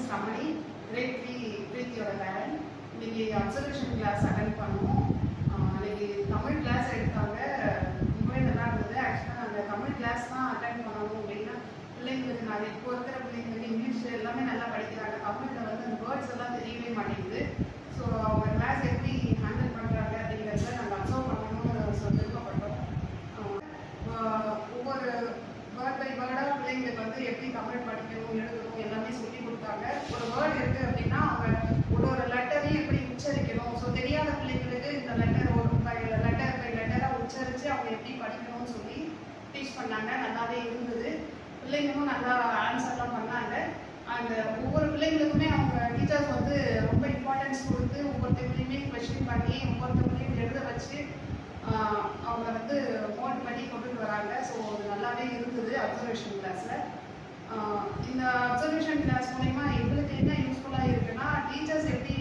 Ramani, grade 3 பிரீத்தியோட parent. இன்னைக்கு observation class attend பண்ணுவோம். இன்னைக்கு தமிழ் கிளாஸ் எடுத்தாங்க, ரொம்பவே நல்லா இருந்தது. ஆக்சுவலாக நாங்கள் தமிழ் கிளாஸ் தான் அட்டென்ட் பண்ணணும் அப்படின்னா பிள்ளைங்களுக்கு நாங்கள் இப்போ இருக்கிற பிள்ளைங்களுக்கு இங்கிலீஷ் எல்லாமே நல்லா படிக்கிறாங்க. தமிழில் வந்து அந்த வேர்ட்ஸ் எல்லாம் தெரியவே மாட்டேங்குது. ஸோ அவங்க கிளாஸ் எப்படி ஹேண்டில் பண்ணுறாங்க அப்படிங்கிறத நாங்கள் அப்சர்வ் பண்ணணும்னு விருப்பப்பட்டோம். ஒவ்வொரு வேர்ட் பை வேர்டாக பிள்ளைங்களுக்கு வந்து எப்படி தமிழ் படிக்கணும், எழுதணும் எல்லாமே சொல்லி கொடுத்தாங்க. ஒரு வேர்ட் இருக்குது அப்படின்னா அவங்க ஒரு லெட்டரையும் எப்படி உச்சரிக்கணும், ஸோ தெரியாத பிள்ளைங்களுக்கு இந்த லெட்டர் ஒரு லெட்டர் பை லெட்டராக உச்சரித்து அவங்க எப்படி படிக்கணும்னு சொல்லி டீச் பண்ணாங்க. நல்லாவே இருந்தது. பிள்ளைங்களும் நல்லா ஆன்சர்லாம் பண்ணாங்க. அண்ட் ஒவ்வொரு பிள்ளைங்களுக்குமே அவங்க டீச்சர்ஸ் வந்து ரொம்ப இம்பார்ட்டன்ஸ் கொடுத்து ஒவ்வொருத்தவங்களையுமே கொஸ்டின் பண்ணி ஒவ்வொருத்தவங்களையும் எழுத வச்சு அவங்க வந்து மோட் பண்ணி கொண்டுட்டு வராங்க. ஸோ அது நல்லாவே இருந்தது அப்சர்வேஷன் கிளாஸில். இந்த அப்சர்வேஷன் கிளாஸ் மூலமா எங்களுக்கு என்ன யூஸ்ஃபுல்லாக இருக்குன்னா, டீச்சர்ஸ் எப்படி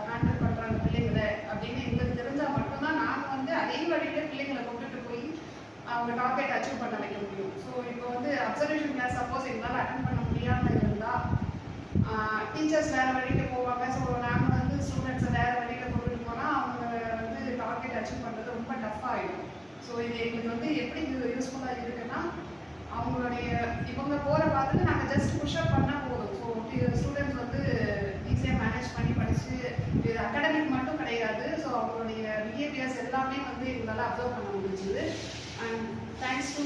ஹேண்டில் பண்ணுறாங்க பிள்ளைங்களை அப்படின்னு எங்களுக்கு தெரிஞ்சால் மட்டும்தான் நாங்கள் வந்து அதே வழியில் பிள்ளைங்களை கொண்டுட்டு போய் அவங்க டார்கெட் அச்சீவ் பண்ண வைக்க முடியும். ஸோ இப்போ வந்து அப்சர்வேஷன் கிளாஸ் சப்போஸ் எங்களால் அட்டென்ட் பண்ண முடியாமல் இருந்தால் டீச்சர்ஸ் வேறு வழியில் போவாங்க. ஸோ நாங்கள் வந்து ஸ்டூடெண்ட்ஸை வேறு வழியில் கொண்டுட்டு போனால் அவங்க வந்து டார்கெட் அச்சீவ் பண்ணுறது ரொம்ப டஃப்பாக ஆகிடும். ஸோ இது எங்களுக்கு வந்து எப்படி யூஸ்ஃபுல்லாக இருக்குன்னா, அவங்களுடைய இவங்க போகிற பார்த்துட்டு நாங்கள் ஜஸ்ட் புஷ்அப் பண்ணால் போதும். ஸோ ஸ்டூடெண்ட்ஸ் வந்து ஈஸியாக மேனேஜ் பண்ணி படித்து, இது அகாடமிக் மட்டும் கிடையாது, ஸோ அவங்களுடைய பிஹேவியர்ஸ் எல்லாமே வந்து எங்களால் அப்சர்வ் பண்ண முடிஞ்சுது. And thanks to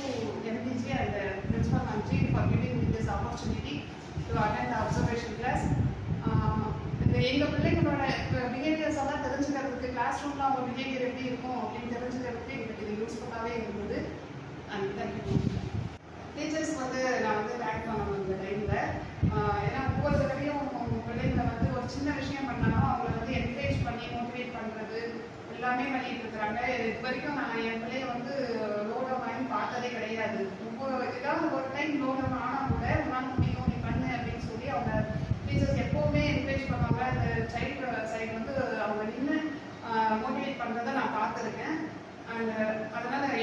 MPG and Principal Manji for giving me this opportunity to attend the observation class. எங்கள் பிள்ளைங்களோட பிஹேவியர்ஸ் எல்லாம் தெரிஞ்சுக்கிறதுக்கு, கிளாஸ் ரூமில் அவங்க பிஹேவியர் எப்படி இருக்கும் அப்படின்னு தெரிஞ்சுக்கிறதுக்கு எங்களுக்கு இது யூஸ்ஃபுல்லாகவே இருந்தது. And thank you. டீச்சர்ஸ் வந்து நான் வந்து தேங்க் பண்ணணும் இந்த டைமில். ஏன்னா ஒவ்வொரு தடவையும் பிள்ளைங்களை வந்து ஒரு சின்ன விஷயம் பண்ணாலும் அவங்கள வந்து என்கரேஜ் பண்ணி மோட்டிவேட் பண்ணுறது எல்லாமே பண்ணிட்டு இருக்கிறாங்க. இது வரைக்கும் நான் என் பிள்ளைய வந்து லோடம் வாங்கி பார்த்ததே கிடையாது. ஏதாவது ஒரு டைம் லோடம் ஆனால் கூட உன்னால் முடியும், நீ பண்ணு அப்படின்னு சொல்லி அவங்க டீச்சர்ஸ் எப்போவுமே என்கரேஜ் பண்ணுவாங்க. அந்த சைல்டு சைடு வந்து அவங்க நின்று மோட்டிவேட் பண்ணுறதை நான் பார்த்துருக்கேன். அண்ட் அதனால்